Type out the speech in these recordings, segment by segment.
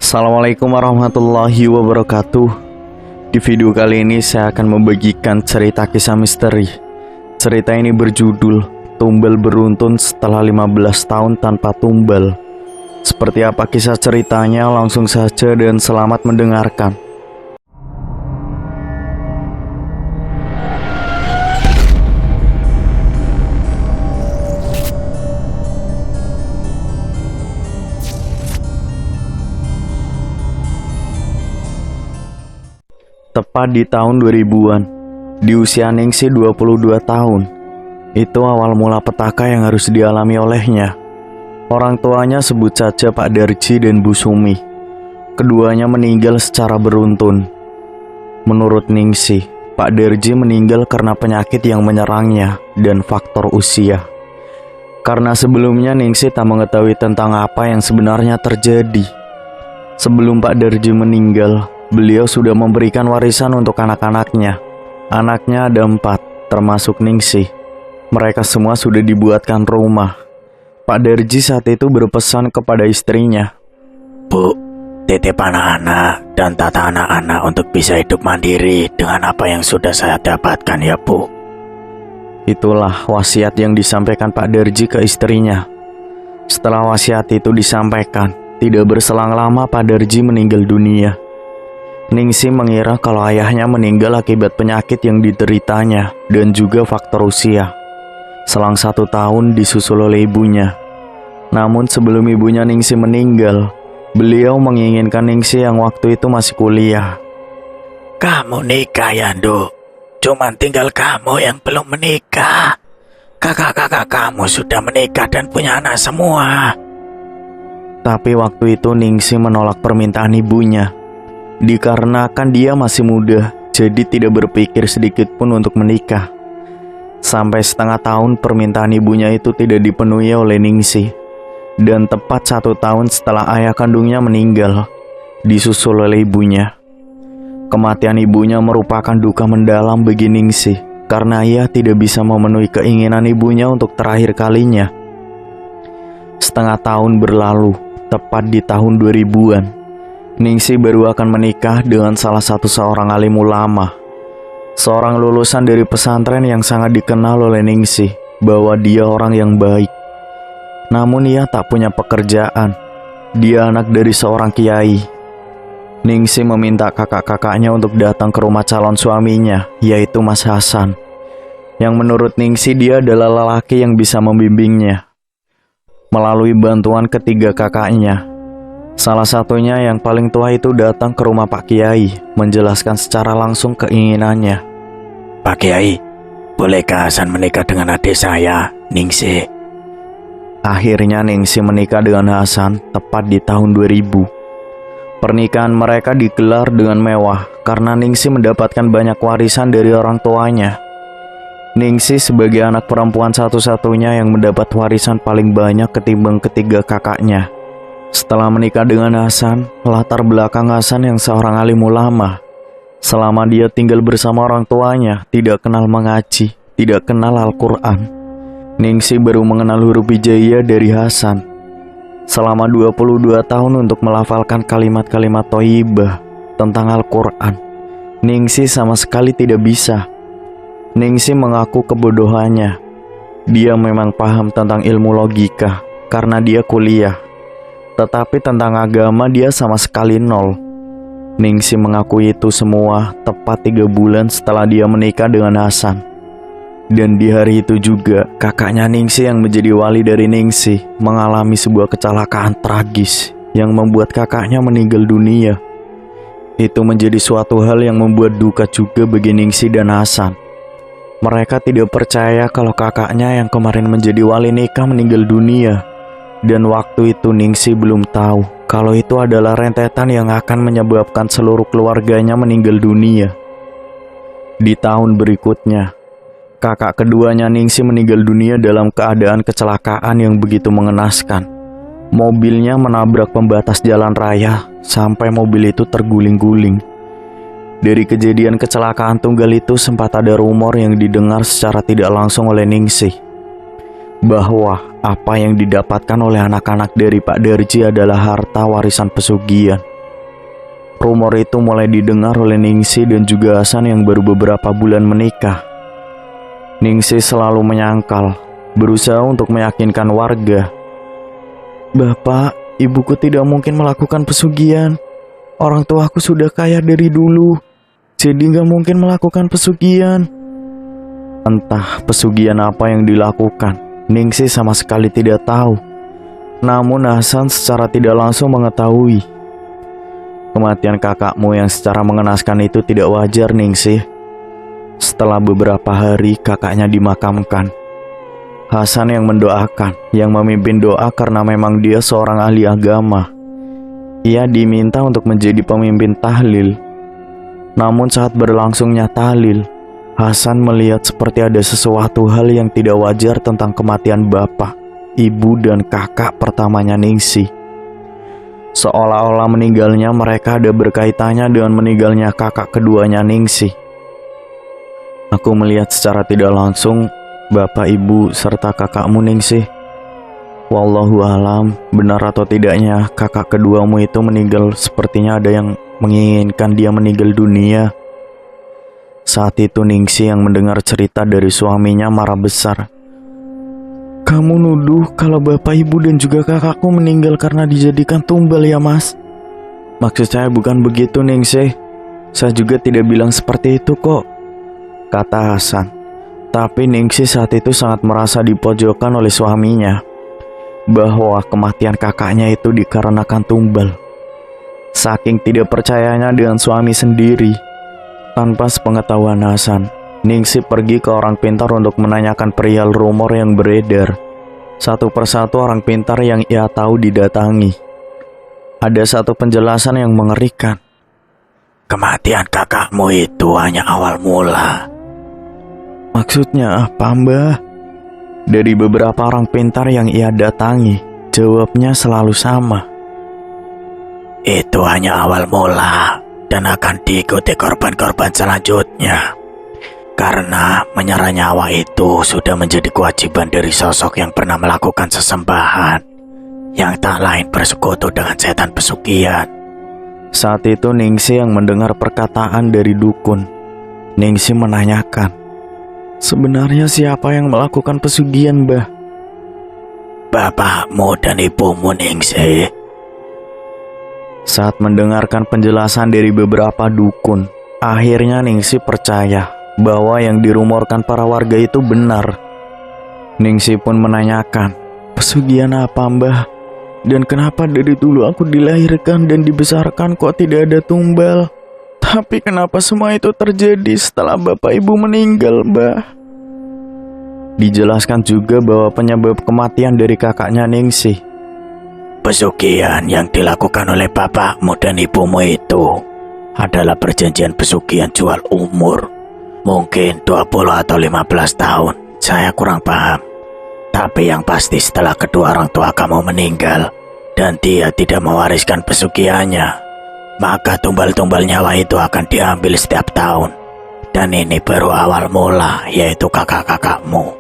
Assalamualaikum warahmatullahi wabarakatuh. Di video kali ini saya akan membagikan cerita kisah misteri. Cerita ini berjudul Tumbal Beruntun Setelah 15 Tahun Tanpa Tumbal. Seperti apa kisah ceritanya? Langsung saja dan selamat mendengarkan. Tepat di tahun 2000-an, di usia Ningsih 22 tahun, itu awal mula petaka yang harus dialami olehnya. Orang tuanya sebut saja Pak Darji dan Bu Sumi. Keduanya meninggal secara beruntun. Menurut Ningsih, Pak Darji meninggal karena penyakit yang menyerangnya dan faktor usia. Karena sebelumnya Ningsih tak mengetahui tentang apa yang sebenarnya terjadi. Sebelum Pak Darji meninggal, beliau sudah memberikan warisan untuk anak-anaknya. Anaknya ada 4, termasuk Ningsih. Mereka semua sudah dibuatkan rumah. Pak Darji saat itu berpesan kepada istrinya, "Bu, titip anak-anak dan tata anak-anak untuk bisa hidup mandiri dengan apa yang sudah saya dapatkan ya Bu." Itulah wasiat yang disampaikan Pak Darji ke istrinya. Setelah wasiat itu disampaikan, tidak berselang lama Pak Darji meninggal dunia. Ningsih mengira kalau ayahnya meninggal akibat penyakit yang dideritanya dan juga faktor usia. Selang 1 tahun disusul oleh ibunya. Namun sebelum ibunya Ningsih meninggal, beliau menginginkan Ningsih yang waktu itu masih kuliah. "Kamu nikah ya, Nduk? Cuman tinggal kamu yang belum menikah. Kakak-kakak kamu sudah menikah dan punya anak semua." Tapi waktu itu Ningsih menolak permintaan ibunya. Dikarenakan dia masih muda, jadi tidak berpikir sedikit pun untuk menikah. Sampai setengah tahun permintaan ibunya itu tidak dipenuhi oleh Ningsih. Dan tepat 1 tahun setelah ayah kandungnya meninggal, disusul oleh ibunya. Kematian ibunya merupakan duka mendalam bagi Ningsih, karena ia tidak bisa memenuhi keinginan ibunya untuk terakhir kalinya. Setengah tahun berlalu, tepat di tahun 2000-an. Ningsih baru akan menikah dengan salah satu seorang alim ulama. Seorang lulusan dari pesantren yang sangat dikenal oleh Ningsih bahwa dia orang yang baik. Namun ia tak punya pekerjaan. Dia anak dari seorang kiai. Ningsih meminta kakak-kakaknya untuk datang ke rumah calon suaminya, yaitu Mas Hasan, yang menurut Ningsih dia adalah lelaki yang bisa membimbingnya. Melalui bantuan ketiga kakaknya, salah satunya yang paling tua itu datang ke rumah Pak Kiai, menjelaskan secara langsung keinginannya. "Pak Kiai, bolehkah Hasan menikah dengan adik saya, Ningsih?" Akhirnya Ningsih menikah dengan Hasan tepat di tahun 2000. Pernikahan mereka digelar dengan mewah karena Ningsih mendapatkan banyak warisan dari orang tuanya. Ningsih sebagai anak perempuan satu-satunya yang mendapat warisan paling banyak ketimbang ketiga kakaknya. Setelah menikah dengan Hasan, latar belakang Hasan yang seorang alim ulama. Selama dia tinggal bersama orang tuanya, tidak kenal mengaji, tidak kenal Al-Quran. Ningsih baru mengenal huruf hijaiyah dari Hasan. Selama 22 tahun untuk melafalkan kalimat-kalimat thayyibah tentang Al-Quran, Ningsih sama sekali tidak bisa. Ningsih mengaku kebodohannya. Dia memang paham tentang ilmu logika karena dia kuliah. Tetapi tentang agama dia sama sekali nol. Ningsih mengakui itu semua tepat 3 bulan setelah dia menikah dengan Hasan. Dan di hari itu juga kakaknya Ningsih yang menjadi wali dari Ningsih mengalami sebuah kecelakaan tragis yang membuat kakaknya meninggal dunia. Itu menjadi suatu hal yang membuat duka juga bagi Ningsih dan Hasan. Mereka tidak percaya kalau kakaknya yang kemarin menjadi wali nikah meninggal dunia. Dan waktu itu Ningsih belum tahu kalau itu adalah rentetan yang akan menyebabkan seluruh keluarganya meninggal dunia. Di tahun berikutnya, kakak keduanya Ningsih meninggal dunia dalam keadaan kecelakaan yang begitu mengenaskan. Mobilnya menabrak pembatas jalan raya sampai mobil itu terguling-guling. Dari kejadian kecelakaan tunggal itu sempat ada rumor yang didengar secara tidak langsung oleh Ningsih, bahwa apa yang didapatkan oleh anak-anak dari Pak Darji adalah harta warisan pesugihan rumor itu mulai didengar oleh Ningsih dan juga Hasan yang baru beberapa bulan menikah. Ningsih selalu menyangkal, berusaha untuk meyakinkan warga. "Bapak, ibuku tidak mungkin melakukan pesugihan. Orang tuaku sudah kaya dari dulu, jadi gak mungkin melakukan pesugihan." Entah pesugihan apa yang dilakukan, Ningsih sama sekali tidak tahu. Namun Hasan secara tidak langsung mengetahui. "Kematian kakakmu yang secara mengenaskan itu tidak wajar, Ningsih." Setelah beberapa hari kakaknya dimakamkan. Hasan yang mendoakan, yang memimpin doa karena memang dia seorang ahli agama. Ia diminta untuk menjadi pemimpin tahlil. Namun saat berlangsungnya tahlil, Hasan melihat seperti ada sesuatu hal yang tidak wajar tentang kematian bapak, ibu, dan kakak pertamanya Ningsih. Seolah-olah meninggalnya mereka ada berkaitannya dengan meninggalnya kakak keduanya Ningsih. "Aku melihat secara tidak langsung bapak, ibu, serta kakakmu, Ningsih. Wallahu alam, benar atau tidaknya kakak keduamu itu meninggal, sepertinya ada yang menginginkan dia meninggal dunia." Saat itu Ningsih yang mendengar cerita dari suaminya marah besar. "Kamu nuduh kalau bapak, ibu, dan juga kakakku meninggal karena dijadikan tumbal ya, Mas?" "Maksud saya bukan begitu, Ningsih. Saya juga tidak bilang seperti itu kok," kata Hasan. Tapi Ningsih saat itu sangat merasa dipojokkan oleh suaminya, bahwa kematian kakaknya itu dikarenakan tumbal. Saking tidak percayanya dengan suami sendiri, tanpa sepengetahuan Hasan, Ningsih pergi ke orang pintar untuk menanyakan perihal rumor yang beredar. Satu persatu orang pintar yang ia tahu didatangi. Ada satu penjelasan yang mengerikan. Kematian kakakmu itu hanya awal mula. "Maksudnya apa, Mbah?" Dari beberapa orang pintar yang ia datangi, jawabnya selalu sama. Itu hanya awal mula dan akan diikuti korban-korban selanjutnya. Karena menyerah nyawa itu sudah menjadi kewajiban dari sosok yang pernah melakukan sesembahan, yang tak lain bersekutu dengan setan pesugihan. Saat itu Ningsih yang mendengar perkataan dari dukun. Ningsih menanyakan, "Sebenarnya siapa yang melakukan pesugihan, Mbah?" "Bapakmu dan ibumu, Ningsih." Saat mendengarkan penjelasan dari beberapa dukun, akhirnya Ningsih percaya bahwa yang dirumorkan para warga itu benar. Ningsih pun menanyakan, "Pesugihan apa, Mbah? Dan kenapa dari dulu aku dilahirkan dan dibesarkan kok tidak ada tumbal? Tapi kenapa semua itu terjadi setelah bapak ibu meninggal, Mbah?" Dijelaskan juga bahwa penyebab kematian dari kakaknya Ningsih, pesugihan yang dilakukan oleh bapakmu dan ibumu itu adalah perjanjian pesugihan jual umur. Mungkin 20 atau 15 tahun, saya kurang paham. Tapi yang pasti setelah kedua orang tua kamu meninggal dan dia tidak mewariskan pesugihannya, maka tumbal-tumbal nyawa itu akan diambil setiap tahun. Dan ini baru awal mula, yaitu kakak-kakakmu.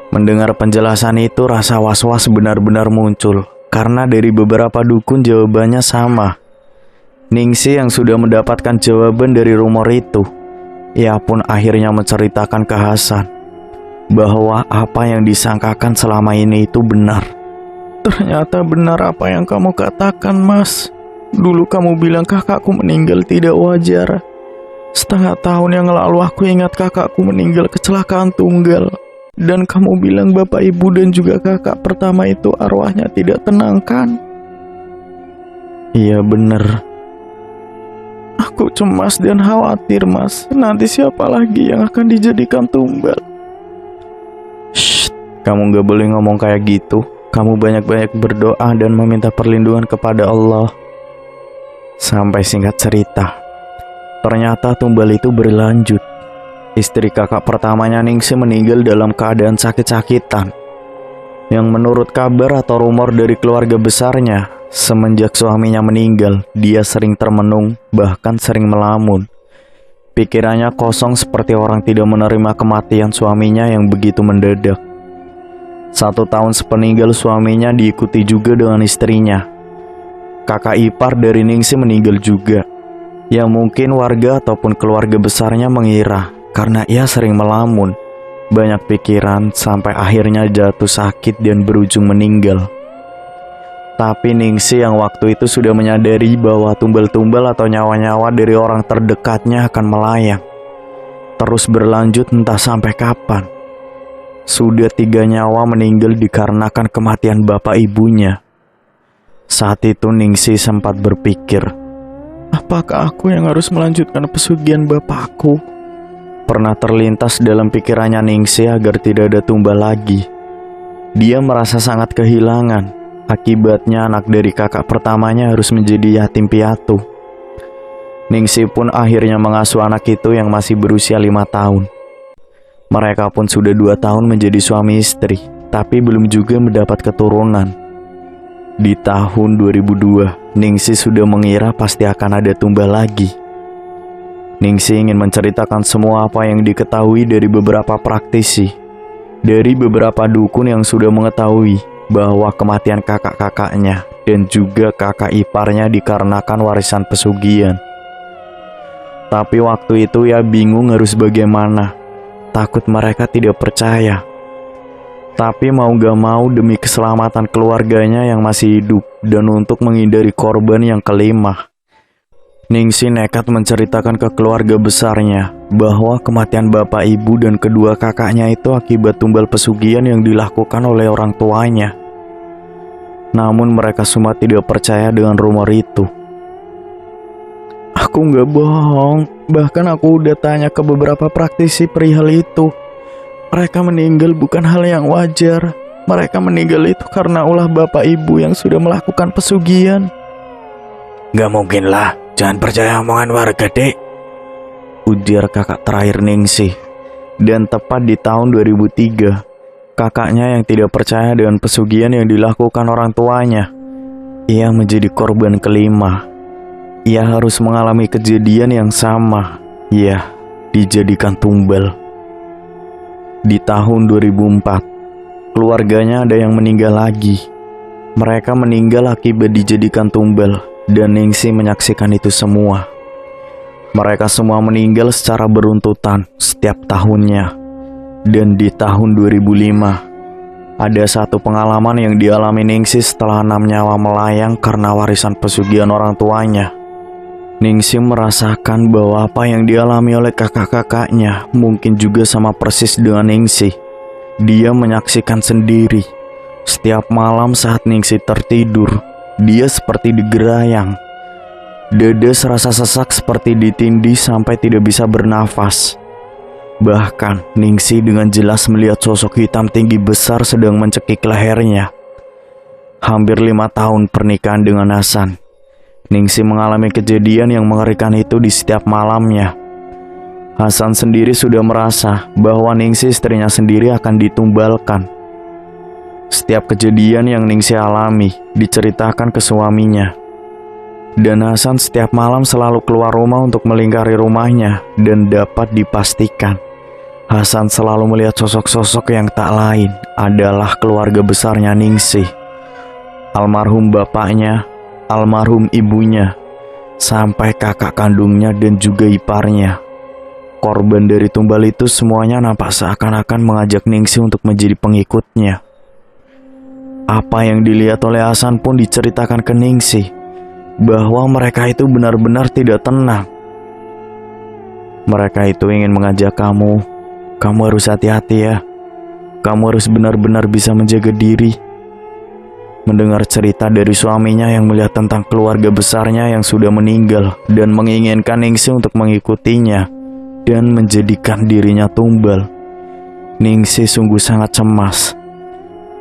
Mendengar penjelasan itu, rasa was-was benar-benar muncul, karena dari beberapa dukun jawabannya sama. Ningsih yang sudah mendapatkan jawaban dari rumor itu, ia pun akhirnya menceritakan ke Hasan bahwa apa yang disangkakan selama ini itu benar. "Ternyata benar apa yang kamu katakan, Mas. Dulu kamu bilang kakakku meninggal tidak wajar. Setengah tahun yang lalu aku ingat kakakku meninggal kecelakaan tunggal. Dan kamu bilang bapak, ibu, dan juga kakak pertama itu arwahnya tidak tenang, kan?" "Iya benar. Aku cemas dan khawatir, Mas. Nanti siapa lagi yang akan dijadikan tumbal?" "Shh, kamu gak boleh ngomong kayak gitu. Kamu banyak-banyak berdoa dan meminta perlindungan kepada Allah." Sampai singkat cerita, ternyata tumbal itu berlanjut. Istri kakak pertamanya Ningsih meninggal dalam keadaan sakit-sakitan. Yang menurut kabar atau rumor dari keluarga besarnya, semenjak suaminya meninggal, dia sering termenung, bahkan sering melamun. Pikirannya kosong seperti orang tidak menerima kematian suaminya yang begitu mendadak. 1 tahun sepeninggal suaminya diikuti juga dengan istrinya. kakak ipar dari Ningsih meninggal juga. Ya mungkin warga ataupun keluarga besarnya mengira karena ia sering melamun, banyak pikiran sampai akhirnya jatuh sakit dan berujung meninggal. Tapi Ningsih yang waktu itu sudah menyadari bahwa tumbal-tumbal atau nyawa-nyawa dari orang terdekatnya akan melayang. Terus berlanjut entah sampai kapan. Sudah 3 nyawa meninggal dikarenakan kematian bapak ibunya. Saat itu Ningsih sempat berpikir, apakah aku yang harus melanjutkan pesugihan bapakku? Pernah terlintas dalam pikirannya Ningsih agar tidak ada tumbal lagi. Dia merasa sangat kehilangan. Akibatnya anak dari kakak pertamanya harus menjadi yatim piatu. Ningsih pun akhirnya mengasuh anak itu yang masih berusia 5 tahun. Mereka pun sudah 2 tahun menjadi suami istri, tapi belum juga mendapat keturunan. Di tahun 2002, Ningsih sudah mengira pasti akan ada tumbal lagi. Ningsih ingin menceritakan semua apa yang diketahui dari beberapa praktisi, dari beberapa dukun yang sudah mengetahui bahwa kematian kakak-kakaknya dan juga kakak iparnya dikarenakan warisan pesugihan. Tapi waktu itu ia bingung harus bagaimana. Takut mereka tidak percaya. Tapi mau gak mau demi keselamatan keluarganya yang masih hidup dan untuk menghindari korban yang kelima, Ningsih nekat menceritakan ke keluarga besarnya bahwa kematian bapak ibu dan kedua kakaknya itu akibat tumbal pesugihan yang dilakukan oleh orang tuanya. Namun mereka semua tidak percaya dengan rumor itu. Aku gak bohong, bahkan aku udah tanya ke beberapa praktisi perihal itu. Mereka meninggal bukan hal yang wajar. Mereka meninggal itu karena ulah bapak ibu yang sudah melakukan pesugihan. Gak mungkin lah, jangan percaya omongan warga, Dek, ujar kakak terakhir Ningsih. Dan tepat di tahun 2003, kakaknya yang tidak percaya dengan pesugihan yang dilakukan orang tuanya, ia menjadi korban kelima. Ia harus mengalami kejadian yang sama. Ya, dijadikan tumbal. Di tahun 2004, keluarganya ada yang meninggal lagi. Mereka meninggal akibat dijadikan tumbal, dan Ningsih menyaksikan itu semua. Mereka semua meninggal secara beruntutan setiap tahunnya. Dan di tahun 2005, ada satu pengalaman yang dialami Ningsih setelah 6 nyawa melayang karena warisan pesugihan orang tuanya. Ningsih merasakan bahwa apa yang dialami oleh kakak-kakaknya mungkin juga sama persis dengan Ningsih. Dia menyaksikan sendiri. Setiap malam saat Ningsih tertidur, dia seperti digerayang. Dada serasa sesak seperti ditindih sampai tidak bisa bernafas. Bahkan Ningsih dengan jelas melihat sosok hitam tinggi besar sedang mencekik lehernya. Hampir 5 tahun pernikahan dengan Hasan, Ningsih mengalami kejadian yang mengerikan itu di setiap malamnya. Hasan sendiri sudah merasa bahwa Ningsih istrinya sendiri akan ditumbalkan. Setiap kejadian yang Ningsih alami diceritakan ke suaminya. Dan Hasan setiap malam selalu keluar rumah untuk melingkari rumahnya, dan dapat dipastikan Hasan selalu melihat sosok-sosok yang tak lain adalah keluarga besarnya Ningsih. Almarhum bapaknya, almarhum ibunya, sampai kakak kandungnya dan juga iparnya. Korban dari tumbal itu semuanya nampak seakan-akan mengajak Ningsih untuk menjadi pengikutnya. Apa yang dilihat oleh Hasan pun diceritakan ke Ningsih, bahwa mereka itu benar-benar tidak tenang. Mereka itu ingin mengajak kamu harus hati-hati ya. Kamu harus benar-benar bisa menjaga diri. Mendengar cerita dari suaminya yang melihat tentang keluarga besarnya yang sudah meninggal dan menginginkan Ningsih untuk mengikutinya dan menjadikan dirinya tumbal, Ningsih sungguh sangat cemas.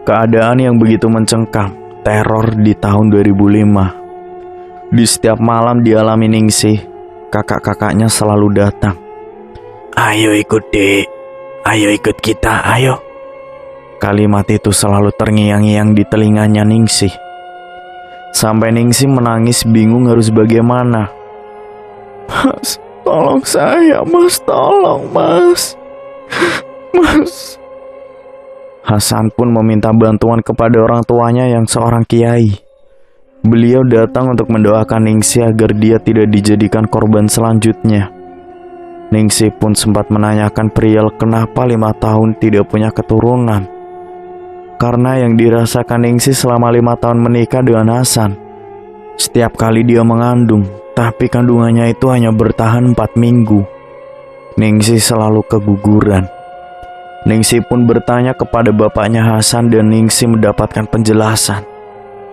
Keadaan yang begitu mencengkam, teror di tahun 2005. Di setiap malam dialami Ningsih, kakak-kakaknya selalu datang. Ayo ikut, Dek. Ayo ikut kita, ayo. Kalimat itu selalu terngiang-ngiang di telinganya Ningsih. Sampai Ningsih menangis bingung harus bagaimana. Mas, tolong saya, Mas, tolong, Mas. Mas. Hasan pun meminta bantuan kepada orang tuanya yang seorang kiai. Beliau datang untuk mendoakan Ningsih agar dia tidak dijadikan korban selanjutnya. Ningsih pun sempat menanyakan Priel kenapa 5 tahun tidak punya keturunan. Karena yang dirasakan Ningsih selama 5 tahun menikah dengan Hasan, setiap kali dia mengandung, tapi kandungannya itu hanya bertahan 4 minggu. Ningsih selalu keguguran. Ningsih pun bertanya kepada bapaknya Hasan dan Ningsih mendapatkan penjelasan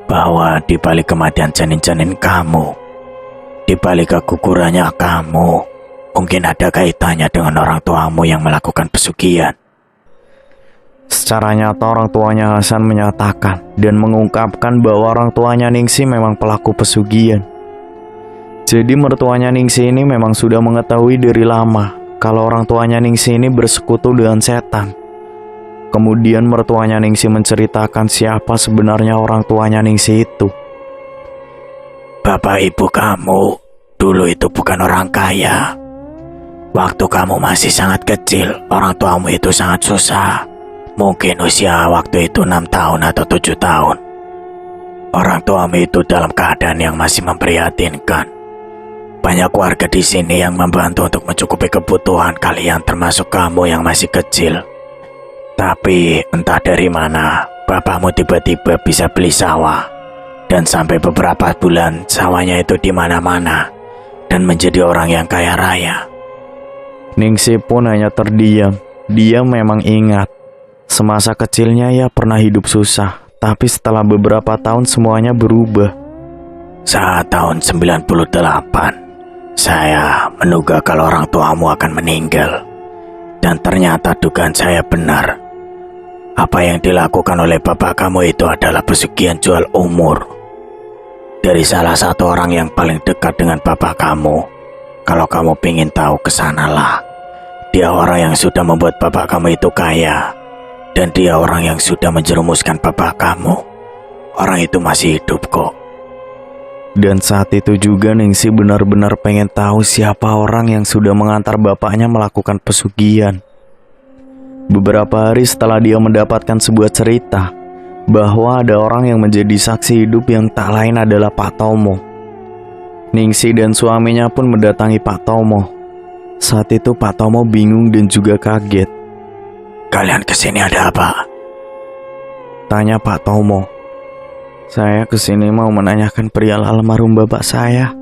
bahwa di balik kematian janin-janin kamu, di balik kegugurannya kamu, mungkin ada kaitannya dengan orang tuamu yang melakukan pesugihan. Secara nyata orang tuanya Hasan menyatakan dan mengungkapkan bahwa orang tuanya Ningsih memang pelaku pesugihan. Jadi mertuanya Ningsih ini memang sudah mengetahui dari lama kalau orang tuanya Ningsih ini bersekutu dengan setan. Kemudian mertuanya Ningsih menceritakan siapa sebenarnya orang tuanya Ningsih itu. Bapak ibu kamu dulu itu bukan orang kaya. Waktu kamu masih sangat kecil, orang tuamu itu sangat susah. Mungkin usia waktu itu 6 tahun atau 7 tahun. Orang tuamu itu dalam keadaan yang masih memprihatinkan. Banyak warga di sini yang membantu untuk mencukupi kebutuhan kalian, termasuk kamu yang masih kecil. Tapi entah dari mana, bapakmu tiba-tiba bisa beli sawah. Dan sampai beberapa bulan, sawahnya itu di mana-mana. Dan menjadi orang yang kaya raya. Ningsih pun hanya terdiam. Dia memang ingat. Semasa kecilnya ia pernah hidup susah. Tapi setelah beberapa tahun semuanya berubah. Saat tahun 98, saya menduga kalau orang tuamu akan meninggal. Dan ternyata dugaan saya benar. Apa yang dilakukan oleh bapak kamu itu adalah pesugihan jual umur. Dari salah satu orang yang paling dekat dengan bapak kamu. Kalau kamu ingin tahu, kesanalah. Dia orang yang sudah membuat bapak kamu itu kaya. Dan dia orang yang sudah menjerumuskan bapak kamu. Orang itu masih hidup kok. Dan saat itu juga Ningsih benar-benar pengen tahu siapa orang yang sudah mengantar bapaknya melakukan pesugihan. Beberapa hari setelah dia mendapatkan sebuah cerita bahwa ada orang yang menjadi saksi hidup yang tak lain adalah Pak Tomo. Ningsih dan suaminya pun mendatangi Pak Tomo. Saat itu Pak Tomo bingung dan juga kaget. Kalian kesini ada apa? Tanya Pak Tomo. Saya kesini mau menanyakan perihal almarhum bapak saya.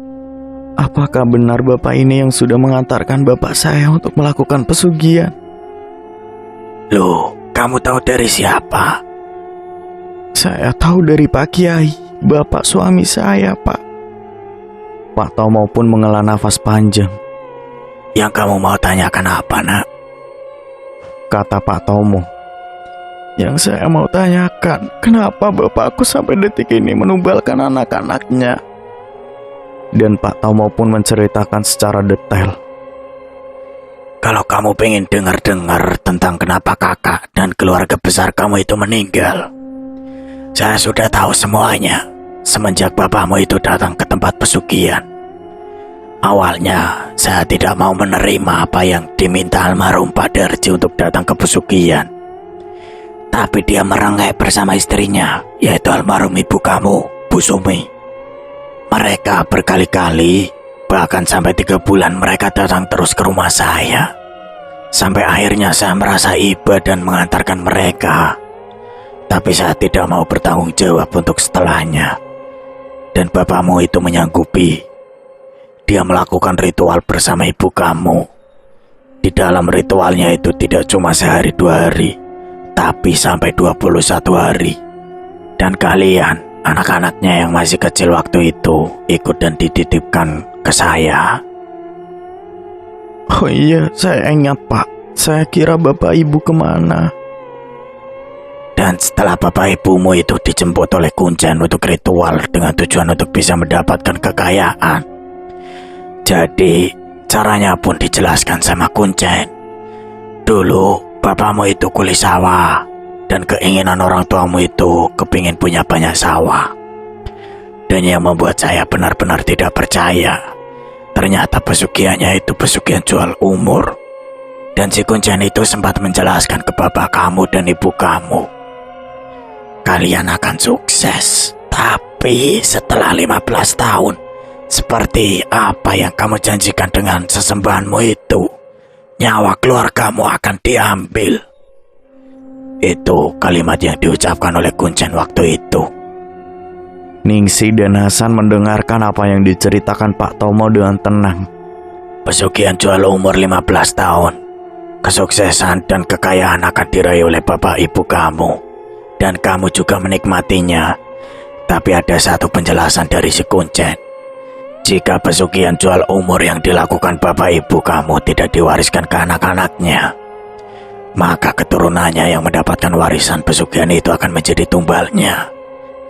Apakah benar bapak ini yang sudah mengantarkan bapak saya untuk melakukan pesugihan? Loh, kamu tahu dari siapa? Saya tahu dari Pak Kiai, bapak suami saya, Pak. Pak Tomo pun menghela nafas panjang. Yang kamu mau tanyakan apa, nak? Kata Pak Tomo. Yang saya mau tanyakan, kenapa bapakku sampai detik ini menumbalkan anak-anaknya? Dan Pak Tomo pun menceritakan secara detail. Kalau kamu pengen dengar-dengar tentang kenapa kakak dan keluarga besar kamu itu meninggal, saya sudah tahu semuanya semenjak bapakmu itu datang ke tempat pesugihan. Awalnya, saya tidak mau menerima apa yang diminta almarhum Pak Darji untuk datang ke pesugihan. Tapi dia merengek bersama istrinya, yaitu almarhum ibu kamu, Bu Sumi. Mereka berkali-kali, bahkan sampai 3 bulan mereka datang terus ke rumah saya. Sampai akhirnya saya merasa iba dan mengantarkan mereka. Tapi saya tidak mau bertanggung jawab untuk setelahnya. Dan bapakmu itu menyanggupi. Dia melakukan ritual bersama ibu kamu. Di dalam ritualnya itu tidak cuma sehari 2 hari, tapi sampai 21 hari. Dan kalian, anak-anaknya yang masih kecil waktu itu, ikut dan dititipkan ke saya. Oh iya, saya ingat, Pak. Saya kira bapak ibu kemana? Dan setelah bapak ibumu itu dijemput oleh Kuncen untuk ritual dengan tujuan untuk bisa mendapatkan kekayaan. Jadi, caranya pun dijelaskan sama Kuncen. Dulu, bapakmu itu kuli sawah. Dan keinginan orang tuamu itu kepingin punya banyak sawah. Dan yang membuat saya benar-benar tidak percaya, ternyata pesugihannya itu pesugihan jual umur. Dan si Kuncen itu sempat menjelaskan ke bapak kamu dan ibu kamu, kalian akan sukses, tapi Tapi setelah 15 tahun, seperti apa yang kamu janjikan dengan sesembahanmu itu, nyawa keluargamu akan diambil. Itu kalimat yang diucapkan oleh Kuncen waktu itu. Ningsih dan Hasan mendengarkan apa yang diceritakan Pak Tomo dengan tenang. Pesugihan jual umur 15 tahun. Kesuksesan dan kekayaan akan diraih oleh bapak ibu kamu. Dan kamu juga menikmatinya. Tapi ada satu penjelasan dari si Kuncen. Jika pesugihan jual umur yang dilakukan bapak ibu kamu tidak diwariskan ke anak-anaknya, maka keturunannya yang mendapatkan warisan pesugihan itu akan menjadi tumbalnya.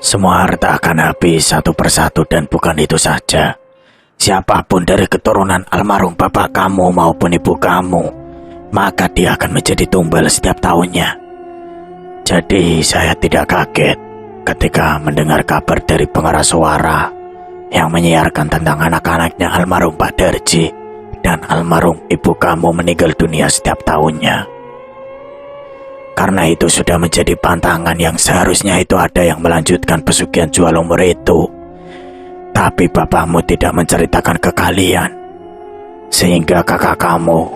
Semua harta akan habis satu persatu, dan bukan itu saja. Siapapun dari keturunan almarhum bapak kamu maupun ibu kamu, maka dia akan menjadi tumbal setiap tahunnya. Jadi saya tidak kaget ketika mendengar kabar dari pengeras suara yang menyiarkan tentang anak-anaknya almarhum Pak Darji dan almarhum ibu kamu meninggal dunia setiap tahunnya. Karena itu sudah menjadi pantangan yang seharusnya itu ada yang melanjutkan pesugihan jual umur itu. Tapi bapakmu tidak menceritakan ke kalian. Sehingga kakak kamu,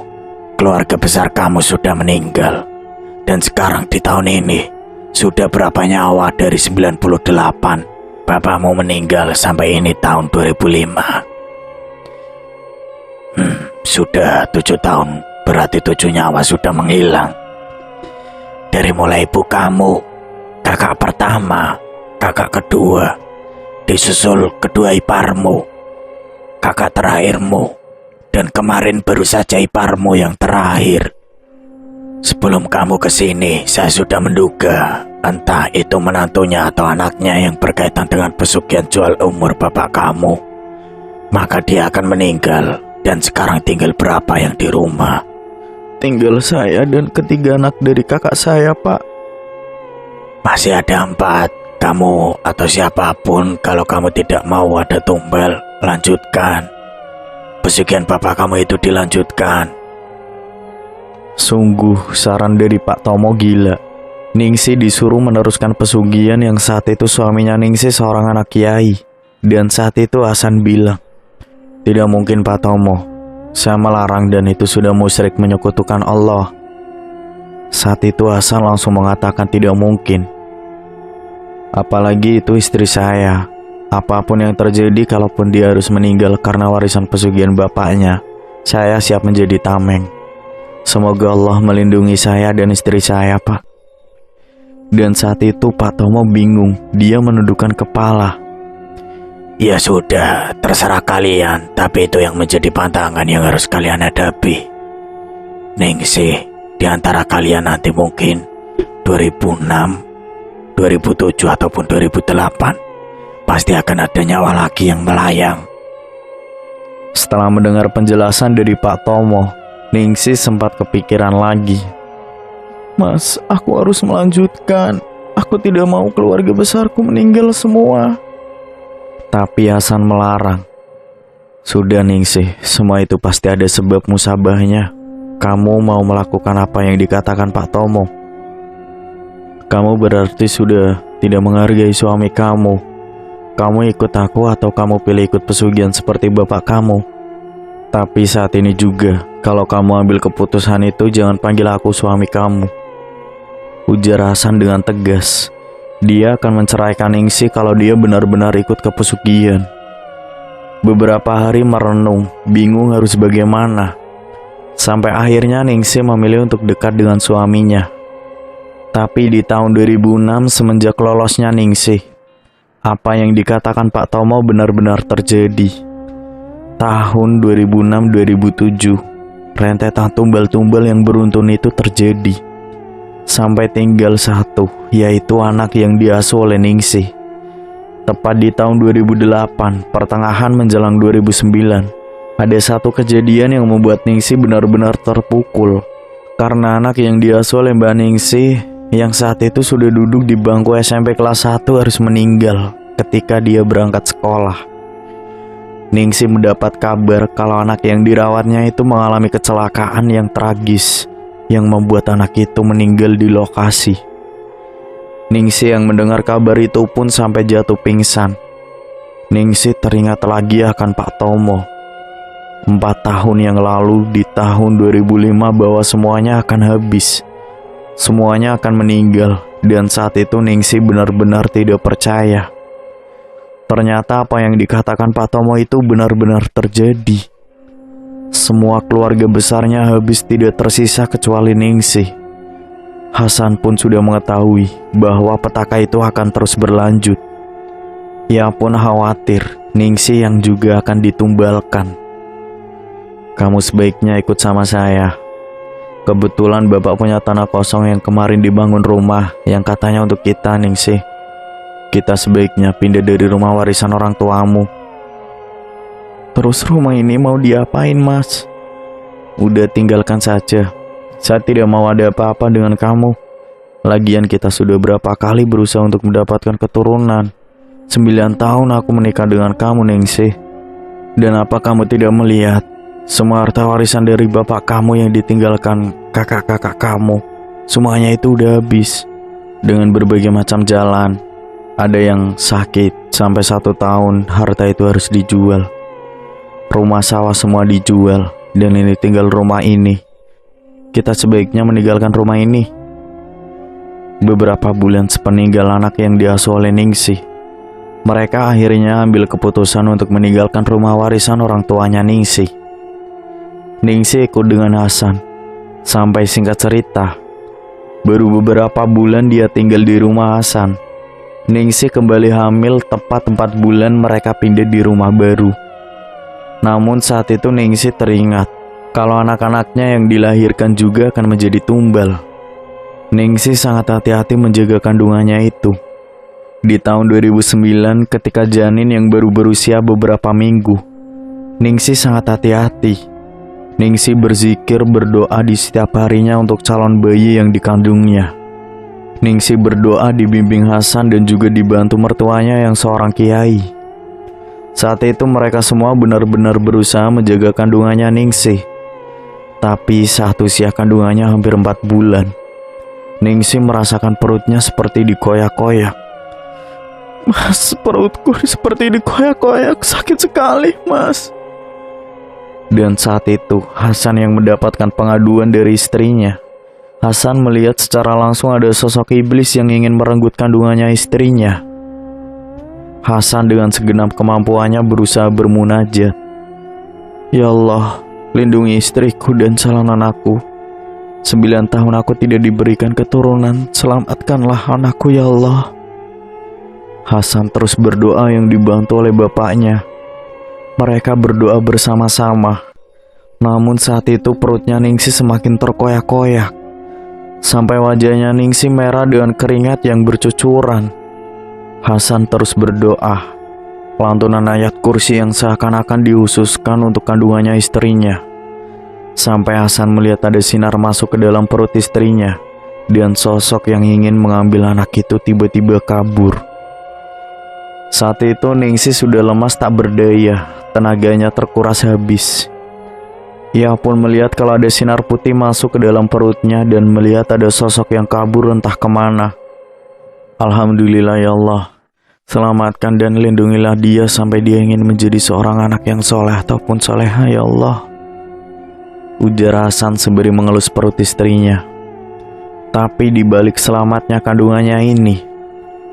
keluarga besar kamu sudah meninggal. Dan sekarang di tahun ini, sudah berapa nyawa dari 98 bapakmu meninggal sampai ini tahun 2005. Sudah 7 tahun, berarti 7 nyawa sudah menghilang. Dari mulai ibu kamu, kakak pertama, kakak kedua, disusul kedua iparmu, kakak terakhirmu, dan kemarin baru saja iparmu yang terakhir. Sebelum kamu kesini, saya sudah menduga entah itu menantunya atau anaknya yang berkaitan dengan pesugihan jual umur bapak kamu. Maka dia akan meninggal, dan sekarang tinggal berapa yang di rumah? Tinggal saya dan ketiga anak dari kakak saya, Pak. Masih ada 4. Kamu atau siapapun, kalau kamu tidak mau ada tumbal, lanjutkan. Pesugihan bapak kamu itu dilanjutkan. Sungguh saran dari Pak Tomo gila. Ningsih disuruh meneruskan pesugihan yang saat itu suaminya Ningsih seorang anak kiai. Dan saat itu Hasan bilang, "Tidak mungkin Pak Tomo. Saya melarang dan itu sudah musyrik menyekutukan Allah." Saat itu Hasan langsung mengatakan tidak mungkin. Apalagi itu istri saya. Apapun yang terjadi, kalaupun dia harus meninggal karena warisan pesugihan bapaknya, saya siap menjadi tameng. Semoga Allah melindungi saya dan istri saya, Pak. Dan saat itu Pak Tomo bingung. Dia menundukkan kepala. Ya sudah, terserah kalian, tapi itu yang menjadi pantangan yang harus kalian hadapi. Ningsih, di antara kalian nanti mungkin 2006, 2007 ataupun 2008, pasti akan ada nyawa lagi yang melayang. Setelah mendengar penjelasan dari Pak Tomo, Ningsih sempat kepikiran lagi. "Mas, aku harus melanjutkan. Aku tidak mau keluarga besarku meninggal semua." Tapi Hasan melarang. "Sudah Ningsih, semua itu pasti ada sebab musabahnya. Kamu mau melakukan apa yang dikatakan Pak Tomo. Kamu berarti sudah tidak menghargai suami kamu. Kamu ikut aku atau kamu pilih ikut pesugihan seperti bapak kamu. Tapi saat ini juga, kalau kamu ambil keputusan itu, jangan panggil aku suami kamu," ujar Hasan dengan tegas. Dia akan menceraikan Ningsih kalau dia benar-benar ikut ke pesugihan. Beberapa hari merenung, bingung harus bagaimana. Sampai akhirnya Ningsih memilih untuk dekat dengan suaminya. Tapi di tahun 2006 semenjak lolosnya Ningsih, apa yang dikatakan Pak Tomo benar-benar terjadi. Tahun 2006-2007, rentetan tumbal-tumbal yang beruntun itu terjadi. Sampai tinggal satu, yaitu anak yang diasuh oleh Ningsih. Tepat di tahun 2008, pertengahan menjelang 2009, ada satu kejadian yang membuat Ningsih benar-benar terpukul. Karena anak yang diasuh oleh Mbak Ningsih, yang saat itu sudah duduk di bangku SMP kelas 1, harus meninggal ketika dia berangkat sekolah. Ningsih mendapat kabar kalau anak yang dirawatnya itu mengalami kecelakaan yang tragis, yang membuat anak itu meninggal di lokasi. Ningsih yang mendengar kabar itu pun sampai jatuh pingsan. Ningsih teringat lagi akan Pak Tomo. 4 tahun yang lalu di tahun 2005 bahwa semuanya akan habis. Semuanya akan meninggal. Dan saat itu Ningsih benar-benar tidak percaya. Ternyata apa yang dikatakan Pak Tomo itu benar-benar terjadi. Semua keluarga besarnya habis, tidak tersisa kecuali Ningsih. Hasan pun sudah mengetahui bahwa petaka itu akan terus berlanjut. Ia pun khawatir Ningsih yang juga akan ditumbalkan. Kamu sebaiknya ikut sama saya. Kebetulan bapak punya tanah kosong yang kemarin dibangun rumah yang katanya untuk kita, Ningsih. Kita sebaiknya pindah dari rumah warisan orang tuamu. Terus rumah ini mau diapain, Mas? Udah tinggalkan saja. Saya tidak mau ada apa-apa dengan kamu. Lagian kita sudah berapa kali berusaha untuk mendapatkan keturunan. 9 tahun aku menikah dengan kamu, Ningsih. Dan apa kamu tidak melihat semua harta warisan dari bapak kamu yang ditinggalkan kakak-kakak kamu, semuanya itu udah habis. Dengan berbagai macam jalan. Ada yang sakit sampai 1 tahun harta itu harus dijual. Rumah sawah semua dijual. Dan ini tinggal rumah ini. Kita sebaiknya meninggalkan rumah ini. Beberapa bulan sepeninggal anak yang diasuh oleh Ningsih, mereka akhirnya ambil keputusan untuk meninggalkan rumah warisan orang tuanya Ningsih. Ningsih ikut dengan Hasan. Sampai singkat cerita, baru beberapa bulan dia tinggal di rumah Hasan, Ningsih kembali hamil tepat 4 bulan mereka pindah di rumah baru. Namun saat itu Ningsih teringat kalau anak-anaknya yang dilahirkan juga akan menjadi tumbal. Ningsih sangat hati-hati menjaga kandungannya itu. Di tahun 2009 ketika janin yang baru berusia beberapa minggu, Ningsih sangat hati-hati. Ningsih berzikir berdoa di setiap harinya untuk calon bayi yang dikandungnya. Ningsih berdoa dibimbing Hasan dan juga dibantu mertuanya yang seorang kiai. Saat itu mereka semua benar-benar berusaha menjaga kandungannya Ningsih. Tapi saat usia kandungannya hampir 4 bulan, Ningsih merasakan perutnya seperti dikoyak-koyak. Mas, perutku seperti dikoyak-koyak, sakit sekali, Mas. Dan saat itu Hasan yang mendapatkan pengaduan dari istrinya. Hasan melihat secara langsung ada sosok iblis yang ingin merenggut kandungannya istrinya. Hasan dengan segenap kemampuannya berusaha bermunajat. Ya Allah, lindungi istriku dan calon anakku. 9 tahun aku tidak diberikan keturunan, selamatkanlah anakku ya Allah. Hasan terus berdoa yang dibantu oleh bapaknya. Mereka berdoa bersama-sama. Namun saat itu perutnya Ningsih semakin terkoyak-koyak. Sampai wajahnya Ningsih merah dengan keringat yang bercucuran. Hasan terus berdoa. Lantunan ayat kursi yang seakan-akan dihususkan untuk kandungannya istrinya. Sampai Hasan melihat ada sinar masuk ke dalam perut istrinya. Dan sosok yang ingin mengambil anak itu tiba-tiba kabur. Saat itu Ningsih sudah lemas tak berdaya. Tenaganya terkuras habis. Ia pun melihat kalau ada sinar putih masuk ke dalam perutnya dan melihat ada sosok yang kabur entah kemana. Alhamdulillah ya Allah, selamatkan dan lindungilah dia sampai dia ingin menjadi seorang anak yang soleh ataupun soleha ya Allah, ujar Hasan sembari mengelus perut istrinya. Tapi di balik selamatnya kandungannya ini,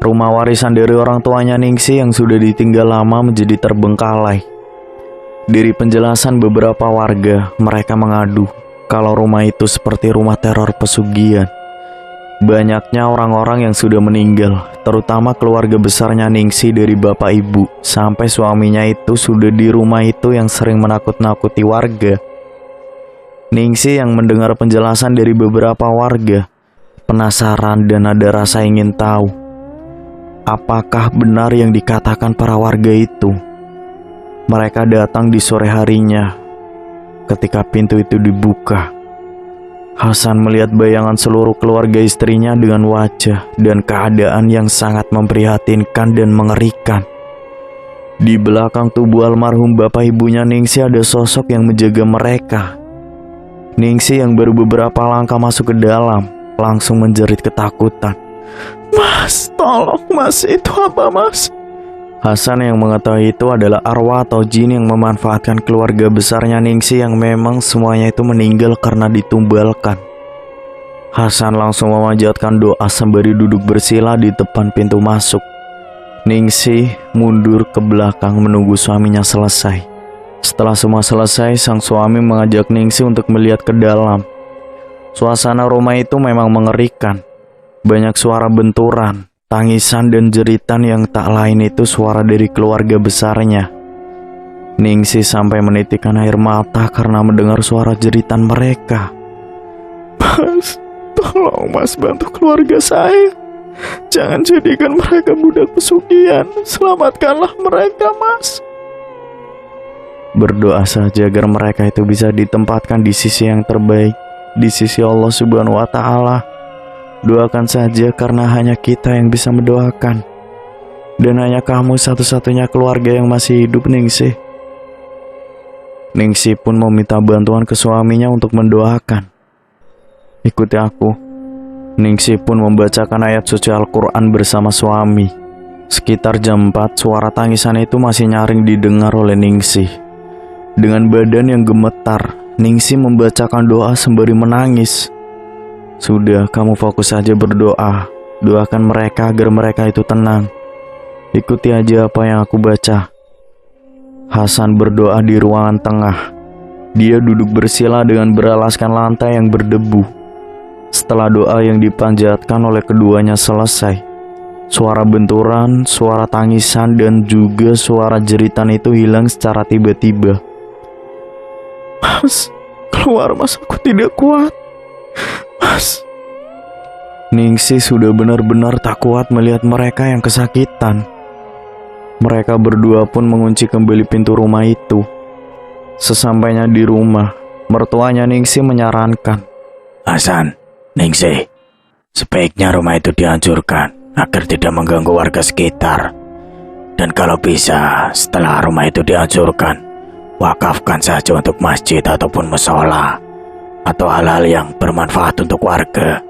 rumah warisan dari orang tuanya Ningsih yang sudah ditinggal lama menjadi terbengkalai. Dari penjelasan beberapa warga, mereka mengadu kalau rumah itu seperti rumah teror pesugihan. Banyaknya orang-orang yang sudah meninggal, terutama keluarga besarnya Ningsih dari bapak ibu, sampai suaminya itu sudah di rumah itu yang sering menakut-nakuti warga. Ningsih yang mendengar penjelasan dari beberapa warga, penasaran dan ada rasa ingin tahu. Apakah benar yang dikatakan para warga itu? Mereka datang di sore harinya. Ketika pintu itu dibuka, Hasan melihat bayangan seluruh keluarga istrinya dengan wajah dan keadaan yang sangat memprihatinkan dan mengerikan. Di belakang tubuh almarhum bapak ibunya Ningsih ada sosok yang menjaga mereka. Ningsih yang baru beberapa langkah masuk ke dalam langsung menjerit ketakutan. Mas, tolong mas, itu apa mas? Hasan yang mengetahui itu adalah arwah atau jin yang memanfaatkan keluarga besarnya Ningsih yang memang semuanya itu meninggal karena ditumbalkan. Hasan langsung memanjatkan doa sembari duduk bersila di depan pintu masuk. Ningsih mundur ke belakang menunggu suaminya selesai. Setelah semua selesai, sang suami mengajak Ningsih untuk melihat ke dalam. Suasana rumah itu memang mengerikan. Banyak suara benturan, tangisan dan jeritan yang tak lain itu suara dari keluarga besarnya. Ningsih sampai menitikkan air mata karena mendengar suara jeritan mereka. Mas, tolong mas bantu keluarga saya. Jangan jadikan mereka budak pesugihan. Selamatkanlah mereka mas. Berdoa saja agar mereka itu bisa ditempatkan di sisi yang terbaik, di sisi Allah Subhanahu wa Ta'ala. Doakan saja karena hanya kita yang bisa mendoakan. Dan hanya kamu satu-satunya keluarga yang masih hidup, Ningsih. Ningsih pun meminta bantuan ke suaminya untuk mendoakan. Ikuti aku. Ningsih pun membacakan ayat suci Al-Quran bersama suami. Sekitar jam 4, suara tangisan itu masih nyaring didengar oleh Ningsih. Dengan badan yang gemetar, Ningsih membacakan doa sembari menangis. Sudah, kamu fokus saja berdoa. Doakan mereka agar mereka itu tenang. Ikuti aja apa yang aku baca. Hasan berdoa di ruangan tengah. Dia duduk bersila dengan beralaskan lantai yang berdebu. Setelah doa yang dipanjatkan oleh keduanya selesai, suara benturan, suara tangisan, dan juga suara jeritan itu hilang secara tiba-tiba. Mas, keluar mas, aku tidak kuat. Mas. Ningsih sudah benar-benar tak kuat melihat mereka yang kesakitan. Mereka berdua pun mengunci kembali pintu rumah itu. Sesampainya di rumah, mertuanya Ningsih menyarankan, Hasan, Ningsih, sebaiknya rumah itu dihancurkan agar tidak mengganggu warga sekitar. Dan kalau bisa, setelah rumah itu dihancurkan, wakafkan saja untuk masjid ataupun musola, atau hal-hal yang bermanfaat untuk warga.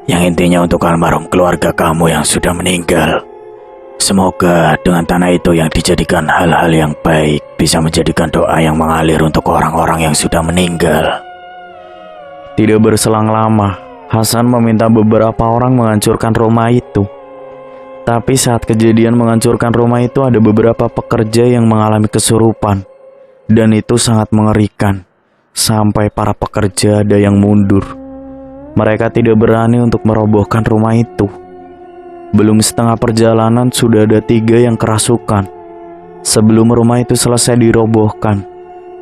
Yang intinya untuk almarhum keluarga kamu yang sudah meninggal. Semoga dengan tanah itu yang dijadikan hal-hal yang baik bisa menjadikan doa yang mengalir untuk orang-orang yang sudah meninggal. Tidak berselang lama, Hasan meminta beberapa orang menghancurkan rumah itu. Tapi saat kejadian menghancurkan rumah itu ada beberapa pekerja yang mengalami kesurupan. Dan itu sangat mengerikan. Sampai para pekerja ada yang mundur. Mereka tidak berani untuk merobohkan rumah itu. Belum setengah perjalanan sudah ada 3 yang kerasukan. Sebelum rumah itu selesai dirobohkan,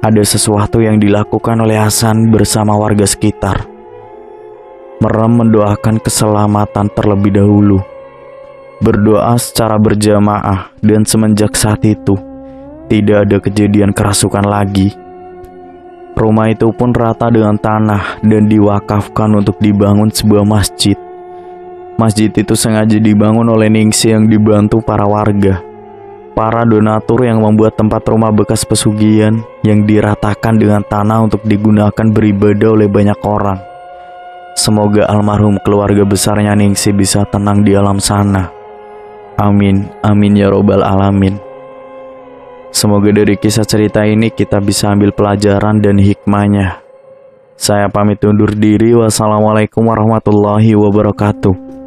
ada sesuatu yang dilakukan oleh Hasan bersama warga sekitar. Merem mendoakan keselamatan terlebih dahulu. Berdoa secara berjamaah, dan semenjak saat itu tidak ada kejadian kerasukan lagi. Rumah itu pun rata dengan tanah dan diwakafkan untuk dibangun sebuah masjid. Masjid itu sengaja dibangun oleh Ningsih yang dibantu para warga. Para donatur yang membuat tempat rumah bekas pesugihan yang diratakan dengan tanah untuk digunakan beribadah oleh banyak orang. Semoga almarhum keluarga besarnya Ningsih bisa tenang di alam sana. Amin, amin ya robbal alamin. Semoga dari kisah cerita ini kita bisa ambil pelajaran dan hikmahnya. Saya pamit undur diri. Wassalamualaikum warahmatullahi wabarakatuh.